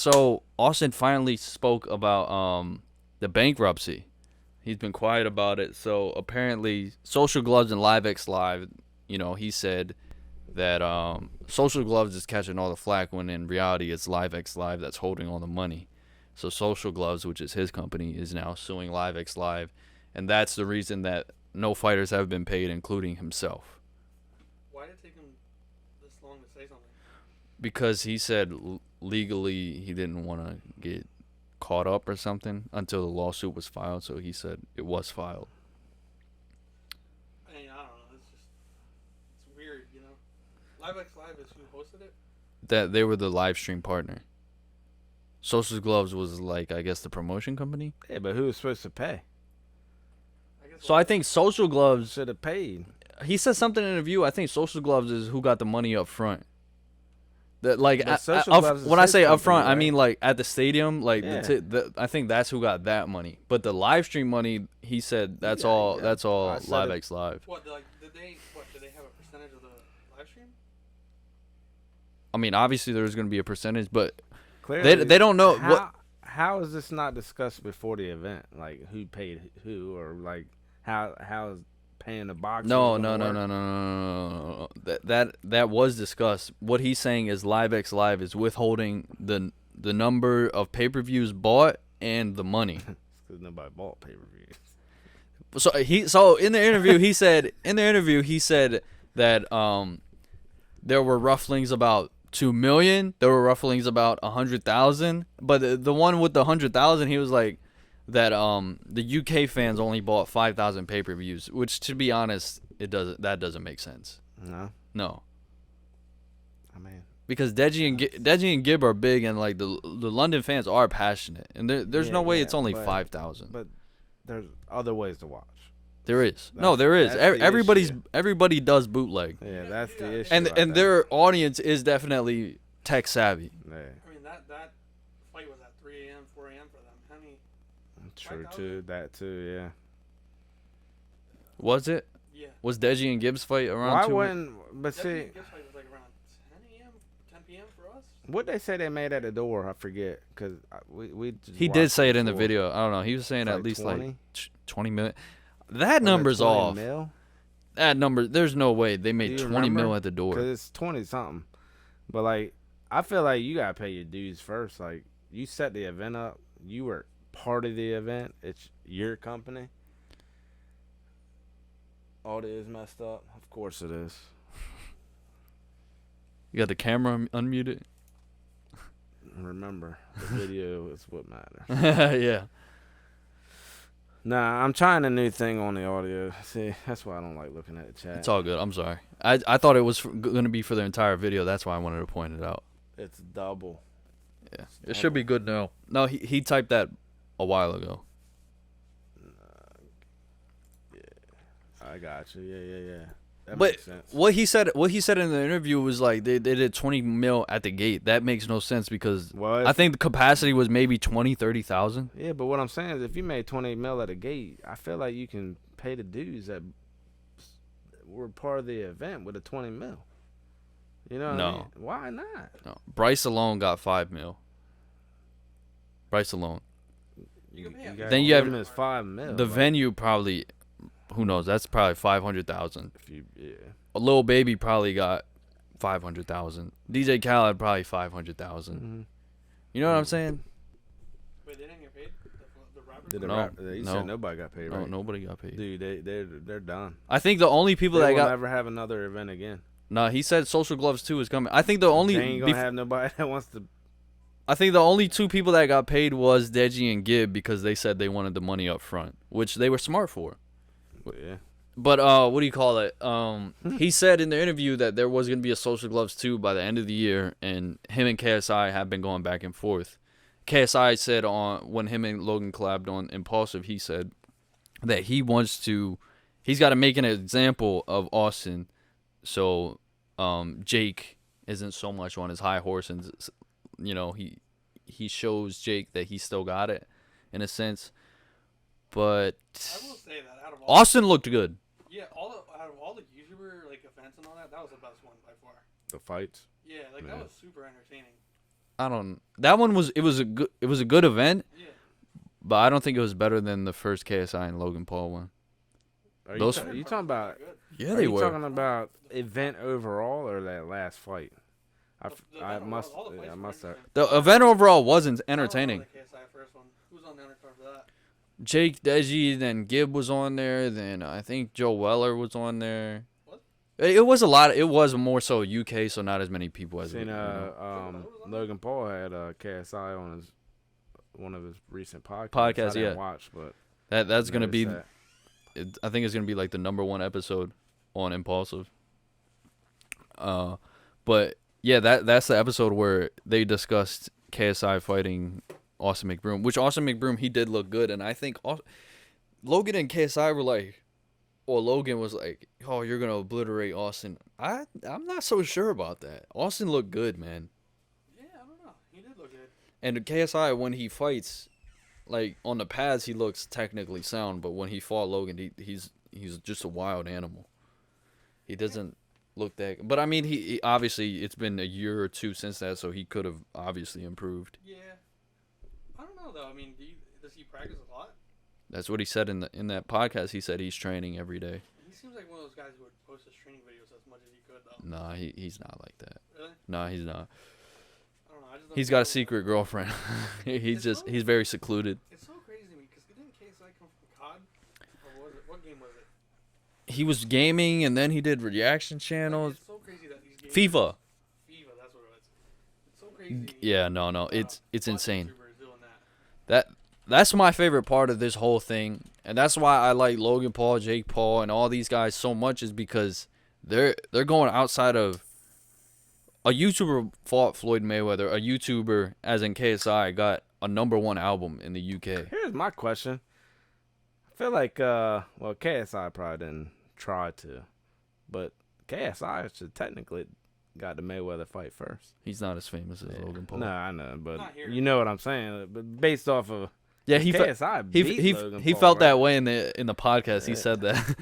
So Austin finally spoke about the bankruptcy. He's been quiet about it. So apparently, Social Gloves and Live X Live, he said that Social Gloves is catching all the flack when in reality it's Live X Live that's holding all the money. So Social Gloves, which is his company, is now suing Live X Live, and that's the reason that no fighters have been paid, including himself. Why did it take him this long to say something? Because he said legally he didn't want to get caught up or something until the lawsuit was filed. So he said it was filed. I mean, I don't know. It's weird, Live X Live is who hosted it? That they were the live stream partner. Social Gloves was like, I guess, the promotion company. Yeah, but who was supposed to pay? So I think Social Gloves should have paid. He said something in an interview. I think Social Gloves is who got the money up front. That when I say up front, right? I mean like at the stadium. Like I think that's who got that money. But the live stream money, he said that's all. That's all Live X Live. What did they have a percentage of the live stream? I mean, obviously there's going to be a percentage, but clearly, they don't know How is this not discussed before the event? Like who paid who, or like how is paying the boxers? No. That was discussed. What he's saying is Live X Live is withholding the number of pay-per-views bought and the money. Because nobody bought pay-per-views. So in the interview he said that there were rufflings about 2 million. There were rufflings about 100,000. But the one with the 100,000, he was like that the UK fans only bought 5,000 pay-per-views, which to be honest, that doesn't make sense. No. I mean, because Deji and Gibb are big, and like the London fans are passionate, and there's no way it's only 5,000. But there's other ways to watch. There is. There is. Everybody does bootleg. Yeah, that's the issue. And their audience is definitely tech savvy. Yeah. I mean that fight was at 3 a.m., 4 a.m. for them. How many? True too. That too. Yeah. Was it? Yeah. Was Deji and Gibbs fight around? Why wouldn't? But Deji see, and Gibbs fight was like around 10 a.m., 10 p.m. for us. What they say they made at the door, I forget, because we. He did say it in the video. I don't know. He was saying at least 20? Like 20 million. That number's off. Mil? That number, there's no way they made 20 mil at the door. Because it's 20 something. But like, I feel like you gotta pay your dues first. Like, you set the event up. You were part of the event. It's your company. Audio is messed up. Of course it is. You got the camera unmuted? Remember, the video is what matters. Yeah. Nah, I'm trying a new thing on the audio. See, that's why I don't like looking at the chat. It's all good. I'm sorry. I thought it was going to be for the entire video. That's why I wanted to point it out. It's double. Yeah. It should be good now. No, he typed that a while ago. Yeah. I got you. Yeah. That but makes sense. what he said in the interview was like they did 20 mil at the gate. That makes no sense because I think the capacity was maybe 20, 30,000. Yeah, but what I'm saying is if you made 20 mil at a gate, I feel like you can pay the dues that were part of the event with a 20 mil. You know what I mean? Why not? No. Bryce alone got 5 mil. Bryce alone. Then you have him as 5 mil. The venue probably, who knows? That's probably 500,000. Yeah. A Lil Baby probably got 500,000. DJ Khaled probably 500,000. Mm-hmm. You know what I'm saying? Wait, they didn't get paid? You said nobody got paid, right? No, nobody got paid. Dude, they're done. I think the only people they that will never have another event again. No, he said Social Gloves 2 is coming. I think the only they ain't gonna have nobody that wants to. I think the only two people that got paid was Deji and Gibb because they said they wanted the money up front, which they were smart for. Yeah. But what do you call it? He said in the interview that there was going to be a Social Gloves 2 by the end of the year, and him and KSI have been going back and forth. KSI said when him and Logan collabed on Impulsive, he said that he's got to make an example of Austin, so Jake isn't so much on his high horse, and he shows Jake that he still got it in a sense. But I will say that out of Austin looked good. Yeah, out of all the YouTuber events and all that was the best one by far. The fights. Yeah, that was super entertaining. I don't. That one was. It was a good event. Yeah. But I don't think it was better than the first KSI and Logan Paul one. Are Those- you talking about? Yeah, Are they you were. talking about event overall or that last fight? I must have. The event overall wasn't entertaining. The KSI first one. Who was on the undercard for that? Jake Deji, then Gibb was on there, then I think Joe Weller was on there. What? It was a lot. It was more so UK, so not as many people as Seen, it. Logan Paul had KSI on one of his recent podcasts. Podcast, I didn't yeah. watch, but That's gonna be. noticed I think it's gonna be like the #1 episode on Impulsive. But yeah, that's the episode where they discussed KSI fighting Austin McBroom, which Austin McBroom, he did look good, and I think Logan and KSI were like, or Logan was like, oh, you're gonna obliterate Austin. I'm not so sure about that. Austin looked good, man. Yeah, I don't know. He did look good. And KSI, when he fights, like on the pads, he looks technically sound, but when he fought Logan, he's just a wild animal. He doesn't look that. But I mean, he obviously, it's been a year or two since that, so he could have obviously improved. Yeah. I don't know though. I mean, does he practice a lot? That's what he said in that podcast. He said he's training every day. He seems like one of those guys who would post his training videos as much as he could though. Nah, he's not like that. Really? Nah, he's not. I don't know. I just don't He's got a know. secret girlfriend. He's very secluded. It's so crazy to me because didn't KSI come from COD? Or was it? What game was it? He was gaming, and then he did reaction channels. Like, it's so crazy that these games. FIFA. FIFA, that's what it was. It's so crazy. Yeah, no, it's Watch insane. YouTubers doing that. That's my favorite part of this whole thing, and that's why I like Logan Paul, Jake Paul, and all these guys so much, is because they're going outside of a YouTuber fought Floyd Mayweather. A YouTuber, as in KSI, got a #1 album in the UK. Here's my question. I feel like KSI probably didn't try to, but KSI should technically got the Mayweather fight first. He's not as famous as Logan Paul. No, I know, but Not here. you know what I'm saying. But based off of Yeah, he KSI beat Logan he Paul, felt right? that way in the podcast. He said that.